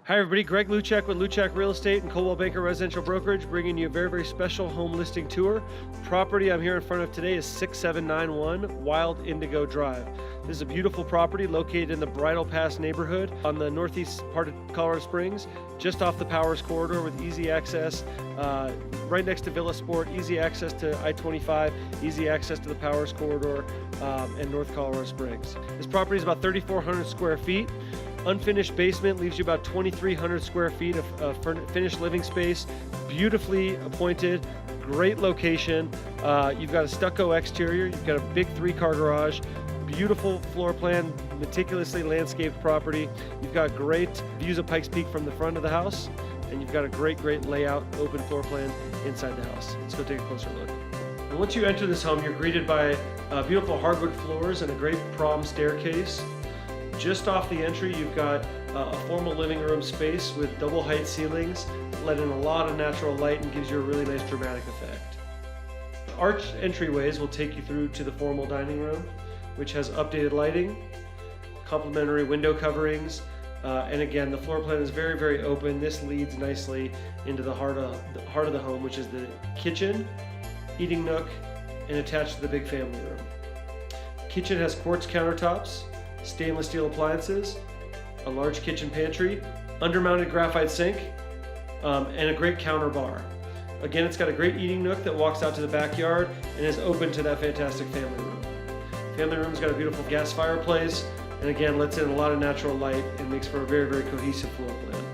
Hi everybody, Greg Luczak with Luczak Real Estate and Coldwell Banker Residential Brokerage, bringing you a very special home listing tour. The property I'm here in front of today is 6791 Wild Indigo Drive. This is a beautiful property located in the Bridle Pass neighborhood on the northeast part of Colorado Springs, just off the Powers Corridor with easy access, right next to Villa Sport, easy access to I-25, easy access to the Powers Corridor and North Colorado Springs. This property is about 3,400 square feet. Unfinished basement leaves you about 2,300 square feet of finished living space, beautifully appointed, great location. You've got a stucco exterior, you've got a big 3-car garage, beautiful floor plan, meticulously landscaped property. You've got great views of Pikes Peak from the front of the house, and you've got a great layout, open floor plan inside the house. Let's go take a closer look. And once you enter this home, you're greeted by beautiful hardwood floors and a great prom staircase. Just off the entry, you've got a formal living room space with double height ceilings, let in a lot of natural light and gives you a really nice dramatic effect. Arched entryways will take you through to the formal dining room, which has updated lighting, complementary window coverings, and again, the floor plan is very open. This leads nicely into the heart of the home, which is the kitchen, eating nook, and attached to the big family room. Kitchen has quartz countertops, stainless steel appliances, a large kitchen pantry, undermounted graphite sink, and a great counter bar. Again, it's got a great eating nook that walks out to the backyard and is open to that fantastic family room. Family room's got a beautiful gas fireplace, and again, lets in a lot of natural light and makes for a very cohesive floor plan.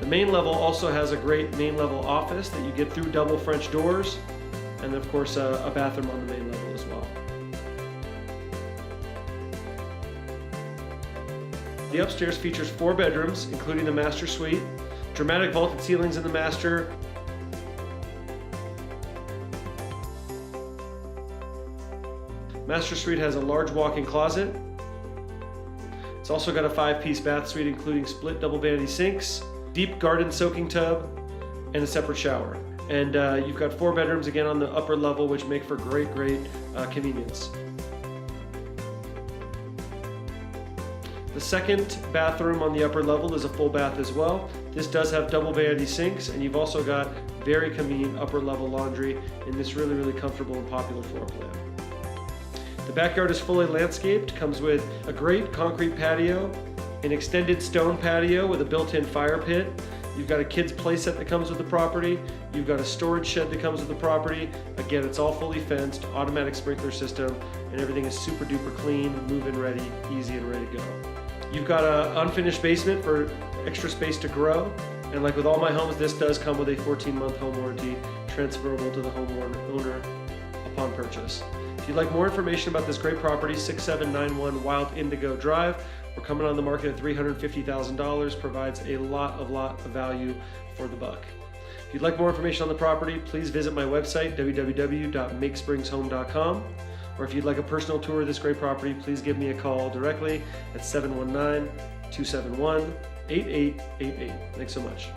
The main level also has a great main level office that you get through double French doors, and of course a bathroom on the main level as well. The upstairs features 4 bedrooms, including the master suite, dramatic vaulted ceilings in the master, master suite has a large walk-in closet. It's also got a 5-piece bath suite, including split double vanity sinks, deep garden soaking tub, and a separate shower. And you've got 4 bedrooms again on the upper level, which make for great convenience. The second bathroom on the upper level is a full bath as well. This does have double vanity sinks, and you've also got very convenient upper level laundry in this really comfortable and popular floor plan. The backyard is fully landscaped, comes with a great concrete patio, an extended stone patio with a built-in fire pit. You've got a kids play set that comes with the property. You've got a storage shed that comes with the property. Again, it's all fully fenced, automatic sprinkler system, and everything is super duper clean, move-in ready, easy and ready to go. You've got an unfinished basement for extra space to grow. And like with all my homes, this does come with a 14-month home warranty transferable to the homeowner upon purchase. If you'd like more information about this great property, 6791 Wild Indigo Drive, we're coming on the market at $350,000, provides a lot of value for the buck. If you'd like more information on the property, please visit my website, www.makespringshome.com. Or if you'd like a personal tour of this great property, please give me a call directly at 719-271-8888. Thanks so much.